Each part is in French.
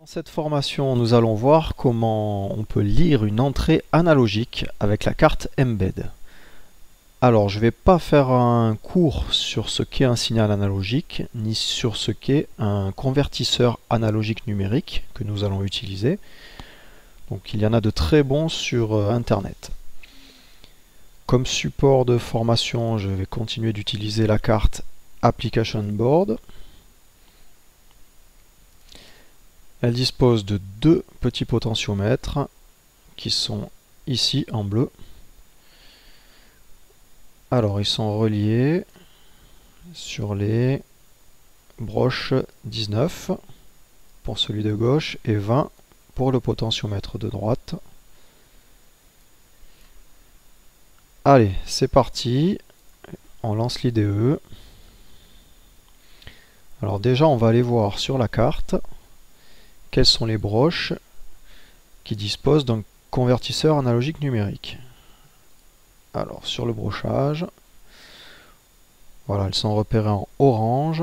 Dans cette formation, nous allons voir comment on peut lire une entrée analogique avec la carte Mbed. Alors, je ne vais pas faire un cours sur ce qu'est un signal analogique, ni sur ce qu'est un convertisseur analogique numérique que nous allons utiliser. Donc, il y en a de très bons sur Internet. Comme support de formation, je vais continuer d'utiliser la carte Application Board. Elle dispose de deux petits potentiomètres qui sont ici en bleu. Alors ils sont reliés sur les broches 19 pour celui de gauche et 20 pour le potentiomètre de droite. Allez, c'est parti, on lance l'IDE. Alors déjà on va aller voir sur la carte quelles sont les broches qui disposent d'un convertisseur analogique numérique. Alors sur le brochage, voilà, elles sont repérées en orange.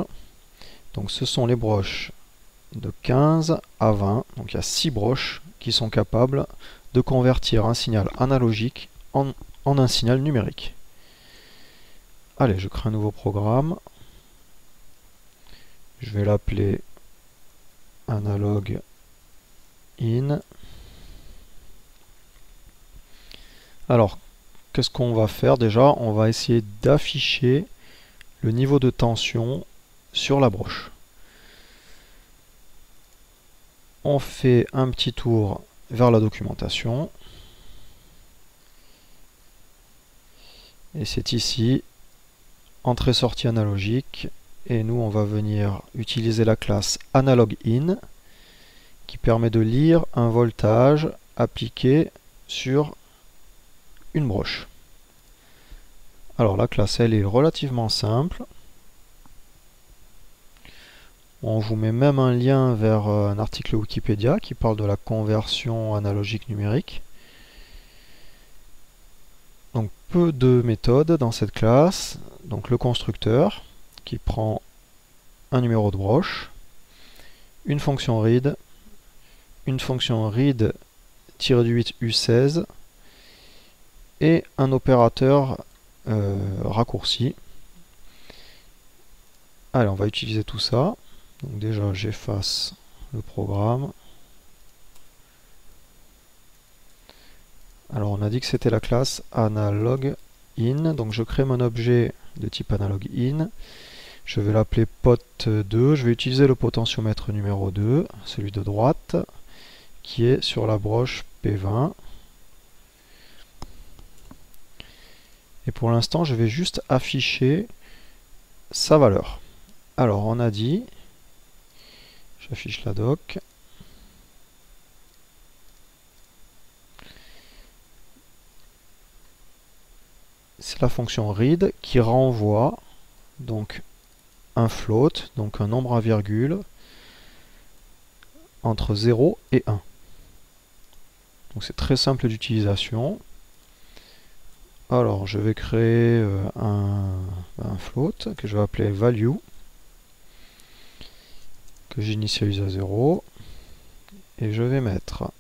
Donc ce sont les broches de 15 à 20. Donc il y a 6 broches qui sont capables de convertir un signal analogique en un signal numérique. Allez, je crée un nouveau programme. Je vais l'appeler analog in. Alors, qu'est-ce qu'on va faire déjà? On va essayer d'afficher le niveau de tension sur la broche. On fait un petit tour vers la documentation. Et c'est ici, entrée-sortie analogique. Et nous, on va venir utiliser la classe analogIn qui permet de lire un voltage appliqué sur une broche. Alors la classe, elle est relativement simple. On vous met même un lien vers un article Wikipédia qui parle de la conversion analogique numérique. Donc peu de méthodes dans cette classe. Donc le constructeur qui prend un numéro de broche, une fonction read, une fonction read-u16 et un opérateur raccourci. Allez, on va utiliser tout ça. Donc déjà, j'efface le programme. Alors, on a dit que c'était la classe analogIn. Donc, je crée mon objet de type analogIn. Je vais l'appeler pot2. Je vais utiliser le potentiomètre numéro 2, celui de droite, qui est sur la broche P20. Et pour l'instant, je vais juste afficher sa valeur. Alors, on a dit, j'affiche la doc. C'est la fonction read qui renvoie donc un float, donc un nombre à virgule, entre 0 et 1. Donc c'est très simple d'utilisation. Alors je vais créer un float que je vais appeler value, que j'initialise à 0, et je vais mettre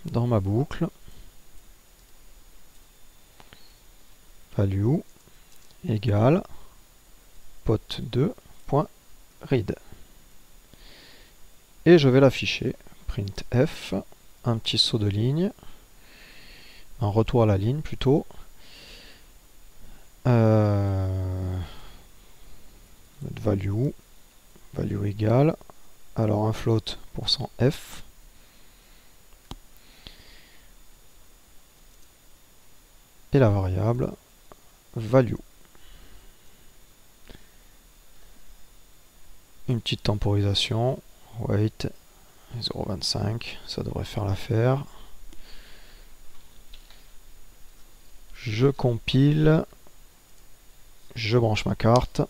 dans ma boucle value égale pot2.read. Et je vais l'afficher, printf, un petit saut de ligne, un retour à la ligne plutôt. Value égale, alors un float %f, et la variable value. Une petite temporisation, wait 0,25, ça devrait faire l'affaire. Je compile, je branche ma carte.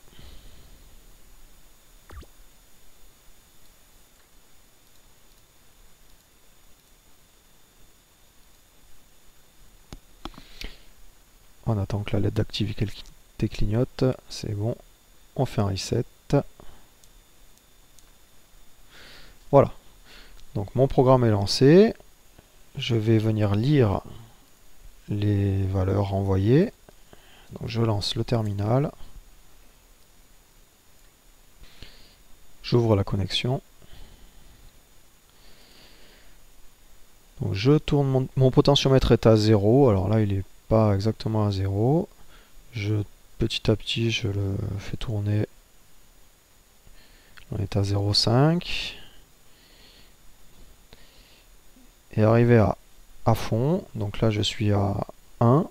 On attend que la LED d'activité clignote, c'est bon, on fait un reset. Voilà, Donc mon programme est lancé. Je vais venir lire les valeurs envoyées. Donc je lance le terminal. J'ouvre la connexion. Donc je tourne mon potentiomètre est à 0. Alors là, il n'est pas exactement à 0. Petit à petit, je le fais tourner. On est à 0,5. Et arrivé à fond, donc là je suis à 1.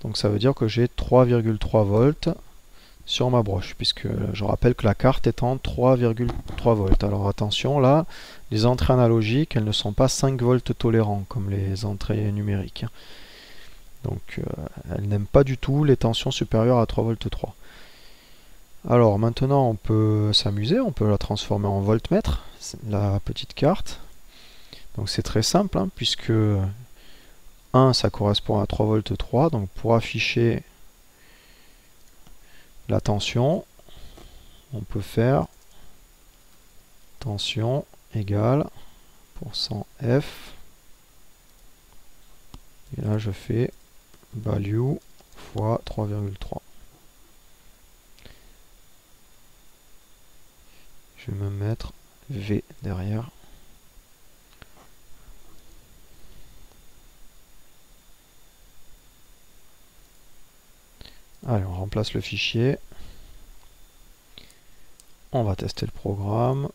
Donc ça veut dire que j'ai 3,3 volts sur ma broche, puisque je rappelle que la carte est en 3,3 volts. Alors attention, là, les entrées analogiques, elles ne sont pas 5 volts tolérants, comme les entrées numériques. Donc elles n'aiment pas du tout les tensions supérieures à 3 volts 3. Alors maintenant, on peut s'amuser, on peut la transformer en voltmètre, la petite carte. Donc c'est très simple, hein, puisque 1, ça correspond à 3 volts 3. Donc pour afficher la tension, on peut faire tension égale %F. Et là, je fais value fois 3,3. Je vais me mettre V derrière. Allez, on remplace le fichier. On va tester le programme.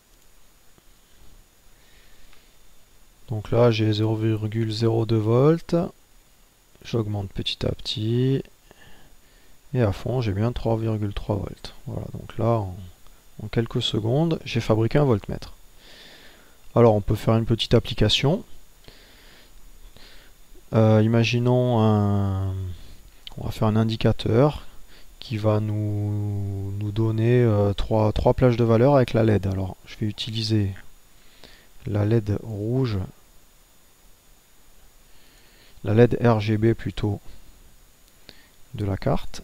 Donc là, j'ai 0,02 volts. J'augmente petit à petit. Et à fond, j'ai bien 3,3 volts. Voilà, donc là, en quelques secondes, j'ai fabriqué un voltmètre. Alors, on peut faire une petite application. Imaginons on va faire un indicateur qui va nous donner trois plages de valeur avec la LED. Alors, je vais utiliser la LED rouge, la LED RGB plutôt de la carte.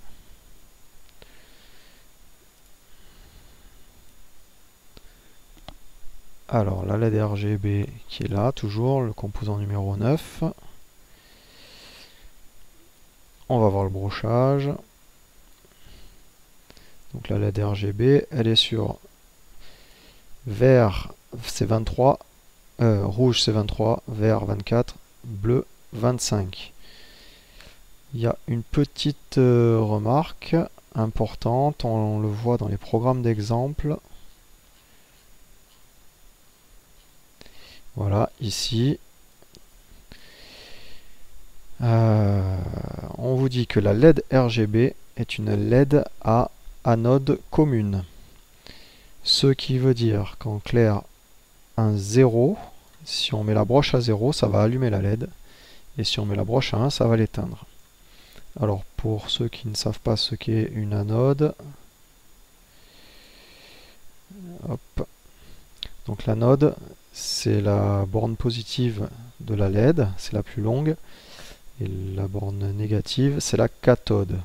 Alors, la LED RGB qui est là, toujours, le composant numéro 9. On va voir le brochage. Donc la LED RGB, elle est sur vert, c'est 23, rouge c'est 23, vert 24, bleu 25. Il y a une petite remarque importante, on le voit dans les programmes d'exemple. Voilà, ici. On vous dit que la LED RGB est une LED à anode commune. Ce qui veut dire qu'en clair, un 0, si on met la broche à 0, ça va allumer la LED. Et si on met la broche à 1, ça va l'éteindre. Alors pour ceux qui ne savent pas ce qu'est une anode, hop. Donc l'anode, c'est la borne positive de la LED, c'est la plus longue. Et la borne négative, c'est la cathode.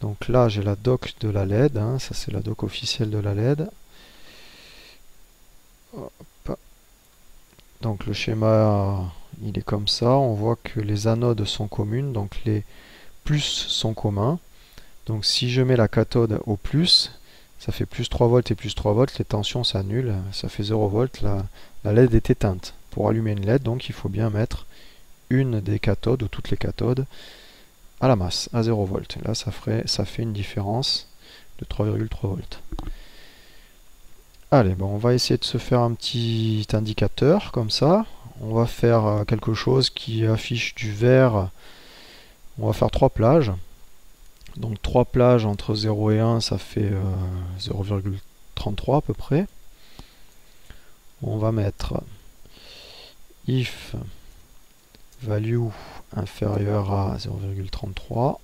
Donc là, j'ai la dock de la LED, hein, ça c'est la dock officielle de la LED. Hop. Donc le schéma, il est comme ça. On voit que les anodes sont communes, donc les plus sont communs. Donc si je mets la cathode au plus, ça fait plus 3 volts et plus 3 volts, les tensions s'annulent, ça fait 0 volts, la LED est éteinte. Pour allumer une LED, donc il faut bien mettre une des cathodes ou toutes les cathodes à la masse, à 0 volts. Là, ça fait une différence de 3,3 volts. Allez, bon, on va essayer de se faire un petit indicateur comme ça. On va faire quelque chose qui affiche du vert. On va faire 3 plages. Donc 3 plages entre 0 et 1, ça fait 0,33 à peu près. On va mettre if value inférieur à 0,33.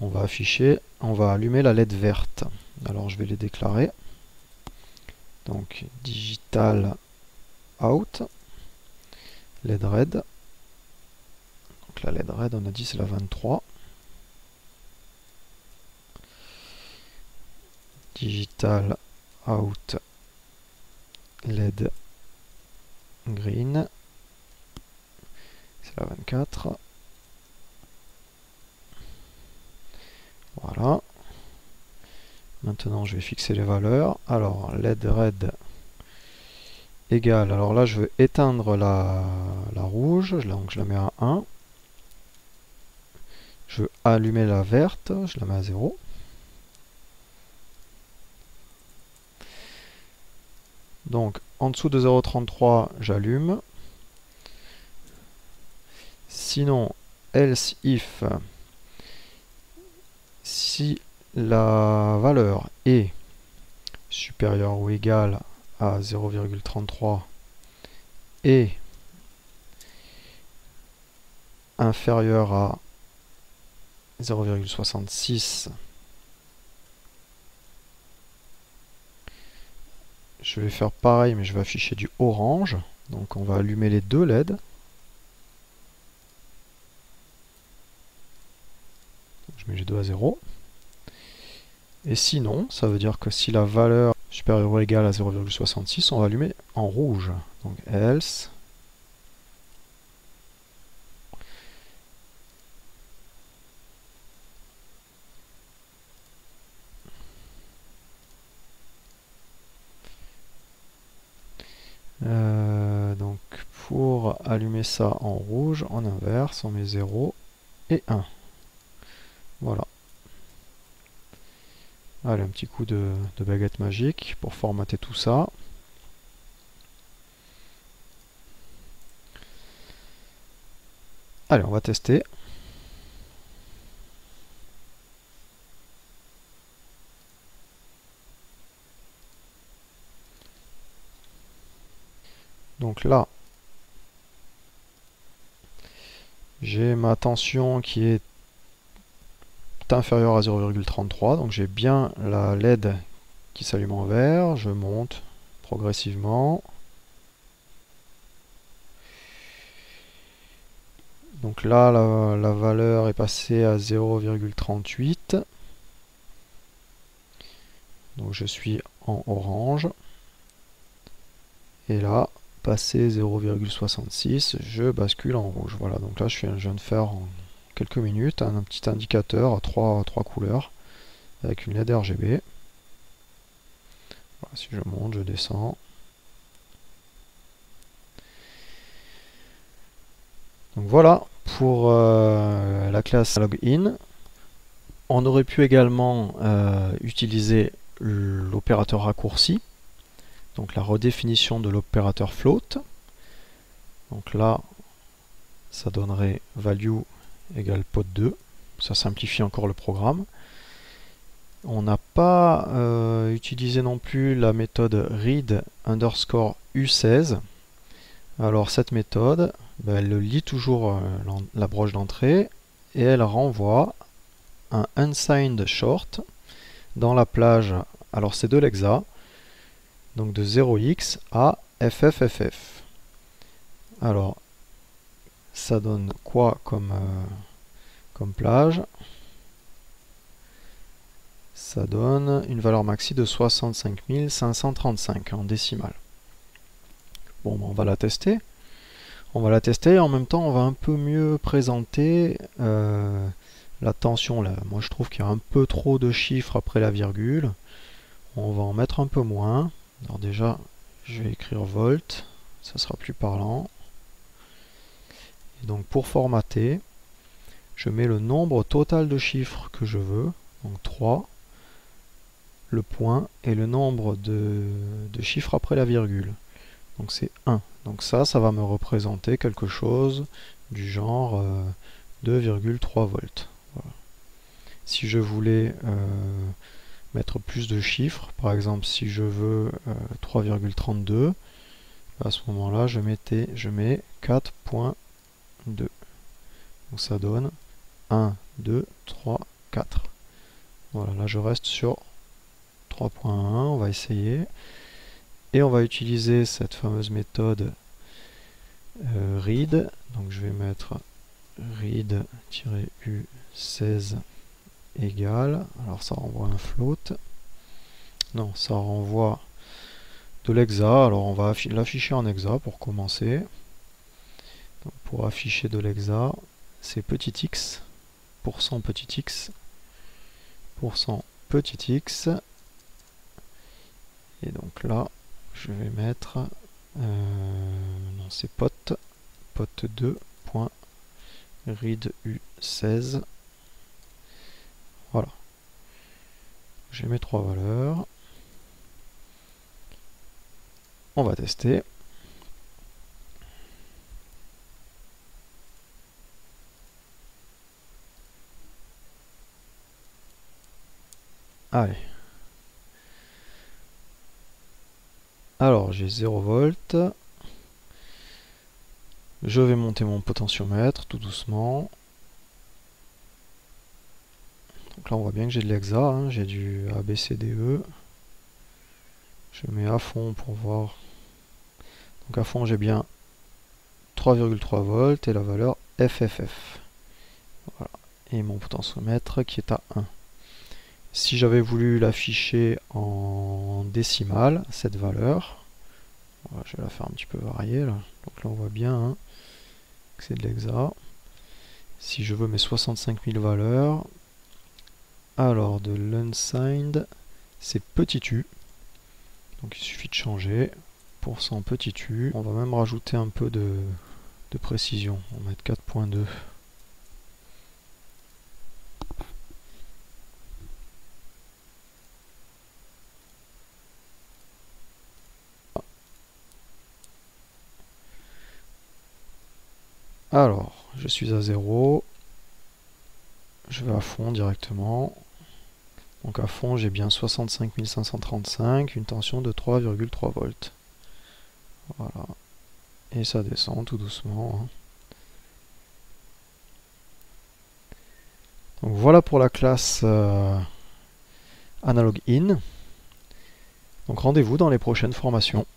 On va allumer la LED verte. Alors je vais les déclarer. Donc digital out, LED red. Donc la LED red, on a dit c'est la 23. Digital out LED green, c'est la 24. Voilà. Maintenant je vais fixer les valeurs. Alors LED red égale, alors là je veux éteindre la rouge, donc je la mets à 1. Je veux allumer la verte, je la mets à 0. Donc en dessous de 0,33 j'allume. Sinon, else if, si la valeur est supérieure ou égale à 0,33 et inférieure à 0,66, je vais faire pareil, mais je vais afficher du orange. Donc on va allumer les deux LED. Je mets les deux à 0. Et sinon, ça veut dire que si la valeur est supérieure ou égale à 0,66, on va allumer en rouge. Donc else. Donc pour allumer ça en rouge, en inverse, on met 0 et 1. Voilà. Allez, un petit coup de baguette magique pour formater tout ça. Allez, on va tester. Donc là, j'ai ma tension qui est inférieure à 0,33, donc j'ai bien la LED qui s'allume en vert. Je monte progressivement. Donc là, la valeur est passée à 0,38. Donc je suis en orange. Et là, passé 0,66, je bascule en rouge. Voilà, donc là je viens de faire en quelques minutes un petit indicateur à trois couleurs avec une LED RGB. Voilà, si je monte, je descends. Donc voilà pour la classe login. On aurait pu également utiliser l'opérateur raccourci, donc la redéfinition de l'opérateur float. Donc là, ça donnerait value égale pod 2. Ça simplifie encore le programme. On n'a pas utilisé non plus la méthode read underscore u16. Alors cette méthode, elle lit toujours la broche d'entrée et elle renvoie un unsigned short dans la plage. Alors c'est de l'hexa, donc de 0x à FFFF. Alors ça donne quoi comme plage? Ça donne une valeur maxi de 65 535 en décimale. Bon, on va la tester. On va la tester et en même temps on va un peu mieux présenter la tension là. Moi je trouve qu'il y a un peu trop de chiffres après la virgule. On va en mettre un peu moins. Alors déjà je vais écrire volt, ça sera plus parlant. Et donc pour formater, je mets le nombre total de chiffres que je veux, donc 3, le point et le nombre de chiffres après la virgule. Donc c'est 1. Donc ça va me représenter quelque chose du genre 2,3 volts. Voilà. Si je voulais mettre plus de chiffres, par exemple si je veux 3,32, à ce moment-là je mets 4.2. Donc ça donne 1, 2, 3, 4. Voilà, là je reste sur 3.1, on va essayer. Et on va utiliser cette fameuse méthode read. Donc je vais mettre read-u16 égale. Alors ça renvoie un float. Non, ça renvoie de l'hexa. Alors on va l'afficher en hexa pour commencer. Donc pour afficher de l'hexa, c'est petit x, %petit x, %petit x. Et donc là, je vais mettre, non c'est pot2.readu16. Voilà. J'ai mes trois valeurs. On va tester. Allez. Alors j'ai 0 volts. Je vais monter mon potentiomètre tout doucement. Donc là on voit bien que j'ai de l'hexa, hein, j'ai du ABCDE. Je mets à fond pour voir. Donc à fond j'ai bien 3,3 volts et la valeur FFF. Voilà. Et mon potentiomètre qui est à 1. Si j'avais voulu l'afficher en décimale, cette valeur, voilà, je vais la faire un petit peu varier là. Donc là on voit bien hein, que c'est de l'hexa. Si je veux mes 65 000 valeurs, alors de l'unsigned, c'est petit u. Donc il suffit de changer %petit u. On va même rajouter un peu de précision. On va mettre 4.2. Alors, je suis à 0. Je vais à fond directement. Donc à fond, j'ai bien 65 535, une tension de 3,3 volts. Voilà. Et ça descend tout doucement. Hein. Donc voilà pour la classe Analog In. Donc rendez-vous dans les prochaines formations.